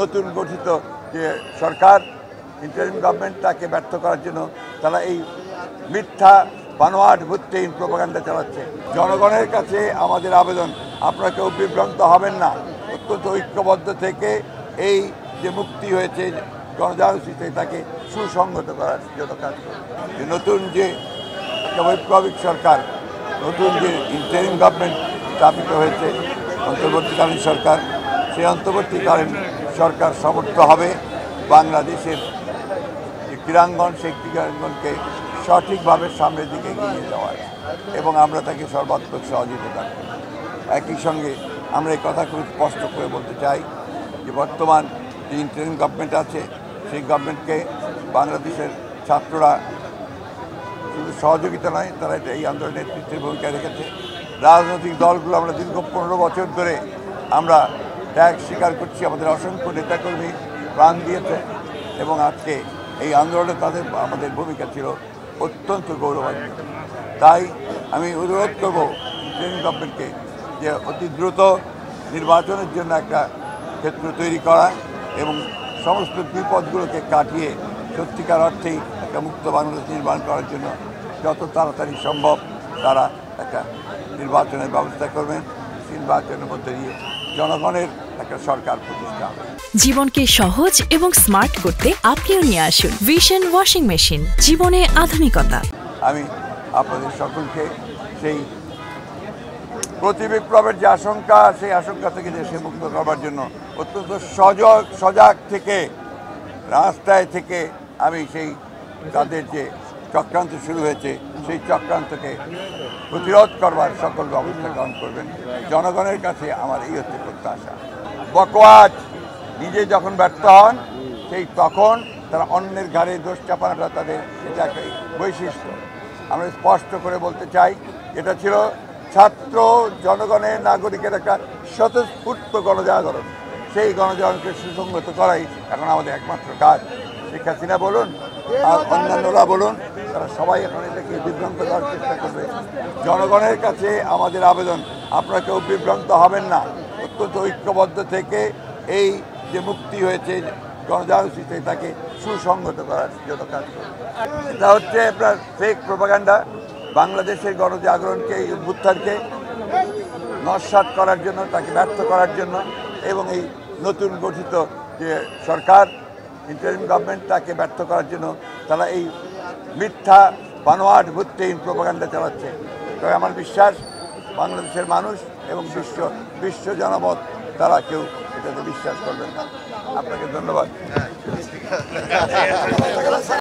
নতুন গঠিত যে সরকার ইন্টারিম গভর্নমেন্ট তাকে ব্যর্থ করার জন্য তারা এই মিথ্যা বানোয়াট ভিত্তিহীন প্রোপাগান্ডা চালাচ্ছে। জনগণের কাছে আমাদের আবেদন, আপনারা কেউ বিভ্রান্ত হবেন না, অত্যন্ত ঐক্যবদ্ধ থেকে এই যে মুক্তি হয়েছে গণজাগরণে তাকে সুসংগত করার জন্য কাজ করবে। নতুন যে একটা বৈপ্লবিক সরকার, নতুন যে ইন্টারিম গভর্নমেন্ট স্থাপিত হয়েছে অন্তর্বর্তীকালীন সরকার, সেই অন্তর্বর্তীকালীন সরকার সমর্থ হবে বাংলাদেশের যে ক্রীড়াঙ্গন, সেই ক্রীড়াঙ্গনকে সঠিকভাবে সামনের দিকে এগিয়ে নিয়ে যাওয়ার, এবং আমরা তাকে সর্বাত্মক সহযোগিতা করব। একই সঙ্গে আমরা এই কথা খুব স্পষ্ট করে বলতে চাই যে বর্তমান যে ইন্টারিম গভর্নমেন্ট আছে, সেই গভর্নমেন্টকে বাংলাদেশের ছাত্ররা শুধু সহযোগিতা নয়, তারা এই আন্দোলনের নেতৃত্বের ভূমিকা রেখেছে। রাজনৈতিক দলগুলো আমরা দীর্ঘ 15 বছর ধরে আমরা ত্যাগ স্বীকার করছি, আমাদের অসংখ্য নেতাকর্মী প্রাণ দিয়েছে, এবং আজকে এই আন্দোলনে আমাদের ভূমিকা ছিল অত্যন্ত গৌরবান্বিত। তাই আমি অনুরোধ করব ইন্টারিম গভর্নমেন্টকে যে অতি দ্রুত নির্বাচনের জন্য একটা ক্ষেত্র তৈরি করা এবং সমস্ত বিপদগুলোকে কাটিয়ে সত্যিকার অর্থেই একটা মুক্ত বাংলাদেশ নির্মাণ করার জন্য যত তাড়াতাড়ি সম্ভব তারা একটা নির্বাচনের ব্যবস্থা করবেন। নির্বাচনের মধ্যে দিয়ে জনগণের একটা সরকার প্রতিষ্ঠা। জীবনকে সহজ এবং স্মার্ট করতে আপনিও নিয়ে আসুন ভিশন ওয়াশিং মেশিন, জীবনে আধুনিকতা। আমি আপনাদের সকলকে সেই প্রতিবিপ্লবের যে আশঙ্কা, সেই আশঙ্কা থেকে দেশে মুক্ত করবার জন্য অত্যন্ত সজাগ থেকে রাস্তায় থেকে আমি সেই তাদের যে চক্রান্ত শুরু হয়েছে সেই চক্রান্তকে প্রতিরোধ করবার সকল ব্যবস্থা গ্রহণ করবেন। জনগণের কাছে আমার এই হচ্ছে প্রত্যাশা। বকওয়াজ নিজে যখন ব্যর্থ হন সেই তখন তারা অন্যের ঘাড়ে দোষ চাপানোটা তাদের এটা একটা বৈশিষ্ট্য। আমরা স্পষ্ট করে বলতে চাই, এটা ছিল ছাত্র জনগণের নাগরিকের একটা স্বতঃস্ফূর্ত গণজাগরণ। সেই গণজাগরণকে সুসংগত করাই এখন আমাদের একমাত্র কাজ। শেখ হাসিনা বলুন আর অন্যান্যরা বলুন, তারা সবাই এখন এটাকে বিভ্রান্ত করার চেষ্টা করবে। জনগণের কাছে আমাদের আবেদন, আপনারা কেউ বিভ্রান্ত হবেন না, অত্যন্ত ঐক্যবদ্ধ থেকে এই যে মুক্তি হয়েছে গণজাগরণে তাকে সুসংগত করার জন্য কাজ করবে। এটা হচ্ছে আপনার ফেক প্রোপাগান্ডা, বাংলাদেশের গণজাগরণকে, এই অভ্যুত্থানকে নস্যাৎ করার জন্য, তাকে ব্যর্থ করার জন্য, এবং এই নতুন গঠিত যে সরকার ইন্টারিম গভর্নমেন্ট তাকে ব্যর্থ করার জন্য তারা এই মিথ্যা বানোয়াট ভিত্তিহীন প্রোপাগান্ডা চালাচ্ছে। তবে আমার বিশ্বাস বাংলাদেশের মানুষ এবং বিশ্ব জনমত তারা কেউ এটাতে বিশ্বাস করবেন না। আপনাকে ধন্যবাদ।